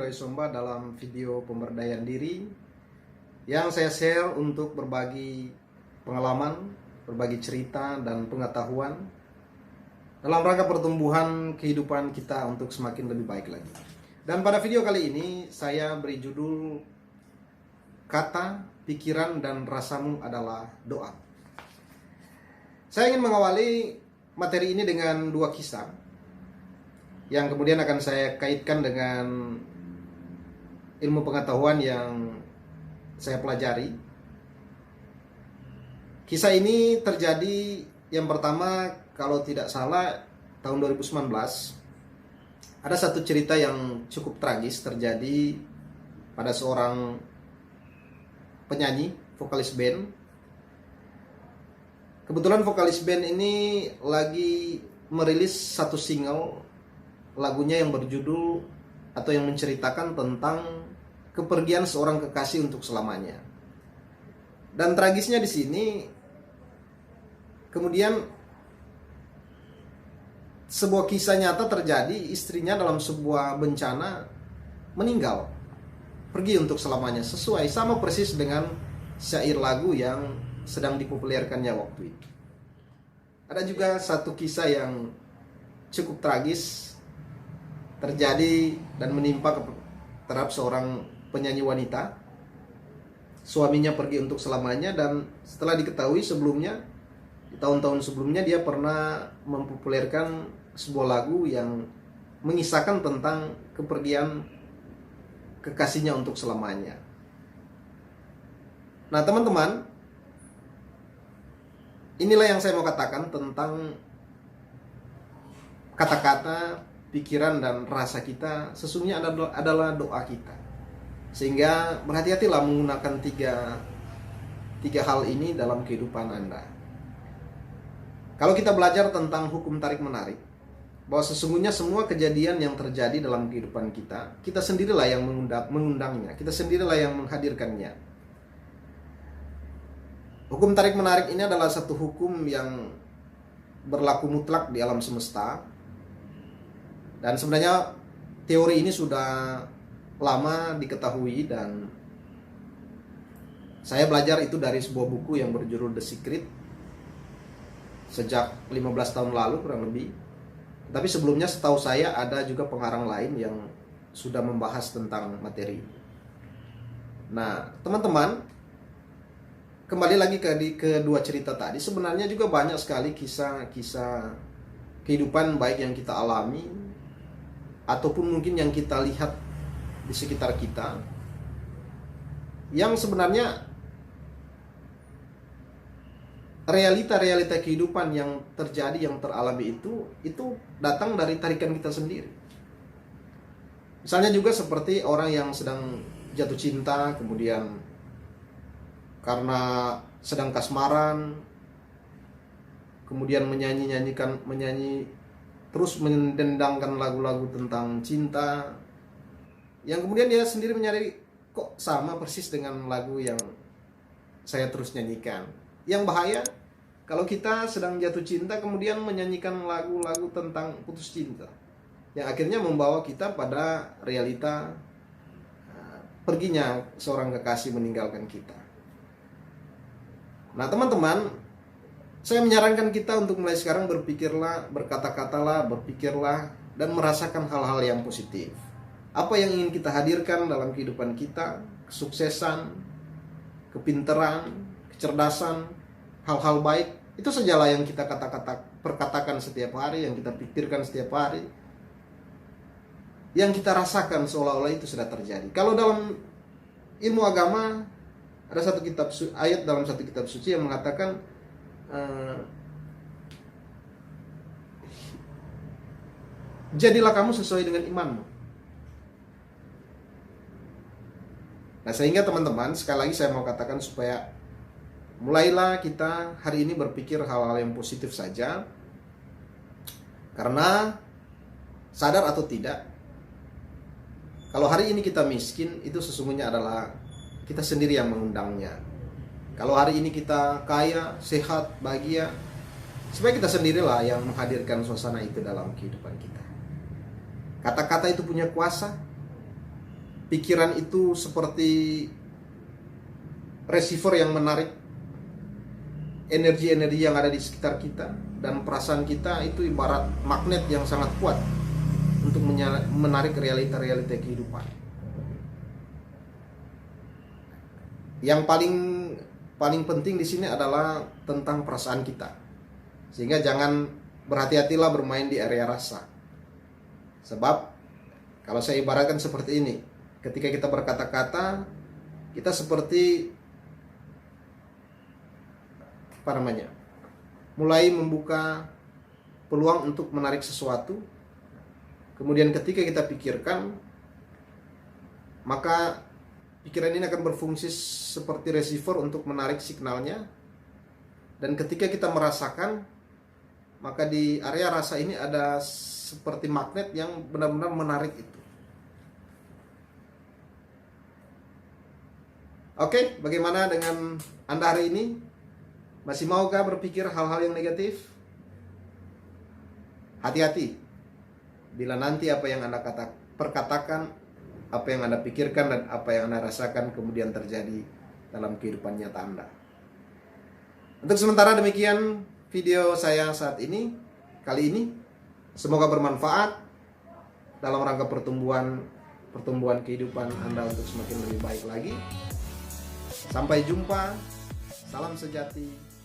Roy Somba dalam video pemberdayaan diri yang saya share untuk berbagi pengalaman, berbagi cerita dan pengetahuan dalam rangka pertumbuhan kehidupan kita untuk semakin lebih baik lagi. Dan pada video kali ini saya beri judul Kata, Pikiran, dan Rasamu adalah Doa. Saya ingin mengawali materi ini dengan dua kisah yang kemudian akan saya kaitkan dengan ilmu pengetahuan yang saya pelajari. Kisah ini terjadi yang pertama, kalau tidak salah tahun 2019. Ada satu cerita yang cukup tragis terjadi pada seorang penyanyi, vokalis band. Kebetulan vokalis band ini lagi merilis satu single lagunya yang berjudul atau yang menceritakan tentang kepergian seorang kekasih untuk selamanya. Dan tragisnya di sini, kemudian sebuah kisah nyata terjadi, istrinya dalam sebuah bencana meninggal, pergi untuk selamanya, sesuai sama persis dengan syair lagu yang sedang dipopulerkannya waktu itu. Ada juga satu kisah yang cukup tragis terjadi dan menimpa terhadap seorang penyanyi wanita. Suaminya pergi untuk selamanya, dan setelah diketahui sebelumnya, di tahun-tahun sebelumnya dia pernah mempopulerkan sebuah lagu yang mengisahkan tentang kepergian kekasihnya untuk selamanya. Nah teman-teman, inilah yang saya mau katakan tentang kata-kata, pikiran, dan rasa kita sesungguhnya adalah doa kita. Sehingga berhati-hatilah menggunakan tiga hal ini dalam kehidupan Anda. Kalau kita belajar tentang hukum tarik-menarik, bahwa sesungguhnya semua kejadian yang terjadi dalam kehidupan kita, kita sendirilah yang mengundangnya, kita sendirilah yang menghadirkannya. Hukum tarik-menarik ini adalah satu hukum yang berlaku mutlak di alam semesta. Dan sebenarnya teori ini sudah lama diketahui, dan saya belajar itu dari sebuah buku yang berjudul The Secret sejak 15 tahun lalu kurang lebih. Tapi sebelumnya setahu saya ada juga pengarang lain yang sudah membahas tentang materi ini. Nah teman-teman, kembali lagi ke dua cerita tadi, sebenarnya juga banyak sekali kisah-kisah kehidupan baik yang kita alami ataupun mungkin yang kita lihat di sekitar kita, yang sebenarnya realita-realita kehidupan yang terjadi, yang teralami itu datang dari tarikan kita sendiri. Misalnya juga seperti orang yang sedang jatuh cinta, kemudian karena sedang kasmaran, kemudian menyanyi terus mendendangkan lagu-lagu tentang cinta, yang kemudian dia sendiri menyadari, kok sama persis dengan lagu yang saya terus nyanyikan. Yang bahaya kalau kita sedang jatuh cinta kemudian menyanyikan lagu-lagu tentang putus cinta, yang akhirnya membawa kita pada realita perginya seorang kekasih meninggalkan kita. Nah teman-teman, saya menyarankan kita untuk mulai sekarang berpikirlah, berkata-katalah, berpikirlah, dan merasakan hal-hal yang positif. Apa yang ingin kita hadirkan dalam kehidupan kita, kesuksesan, kepintaran, kecerdasan, hal-hal baik, itu sajalah yang kita perkatakan setiap hari, yang kita pikirkan setiap hari, yang kita rasakan seolah-olah itu sudah terjadi. Kalau dalam ilmu agama, ada satu kitab ayat dalam satu kitab suci yang mengatakan, jadilah kamu sesuai dengan imanmu. Nah sehingga teman-teman, sekali lagi saya mau katakan supaya mulailah kita hari ini berpikir hal-hal yang positif saja. Karena sadar atau tidak, kalau hari ini kita miskin, itu sesungguhnya adalah kita sendiri yang mengundangnya. Kalau hari ini kita kaya, sehat, bahagia, sebenarnya kita sendirilah yang menghadirkan suasana itu dalam kehidupan kita. Kata-kata itu punya kuasa. pikiran itu seperti receiver yang menarik energi-energi yang ada di sekitar kita, dan perasaan kita itu ibarat magnet yang sangat kuat untuk menarik realita-realita kehidupan. Yang paling penting di sini adalah tentang perasaan kita. Sehingga jangan berhati-hatilah bermain di area rasa. Sebab kalau saya ibaratkan seperti ini, ketika kita berkata-kata, kita seperti mulai membuka peluang untuk menarik sesuatu. Kemudian ketika kita pikirkan, maka pikiran ini akan berfungsi seperti receiver untuk menarik signalnya. Dan ketika kita merasakan, maka di area rasa ini ada seperti magnet yang benar-benar menarik itu. Oke, bagaimana dengan Anda hari ini? Masih maukah berpikir hal-hal yang negatif? Hati-hati. Bila nanti apa yang Anda perkatakan, apa yang Anda pikirkan, dan apa yang Anda rasakan kemudian terjadi dalam kehidupan nyata Anda. Untuk sementara demikian video saya saat ini, kali ini. Semoga bermanfaat dalam rangka pertumbuhan kehidupan Anda untuk semakin lebih baik lagi. Sampai jumpa. Salam sejati.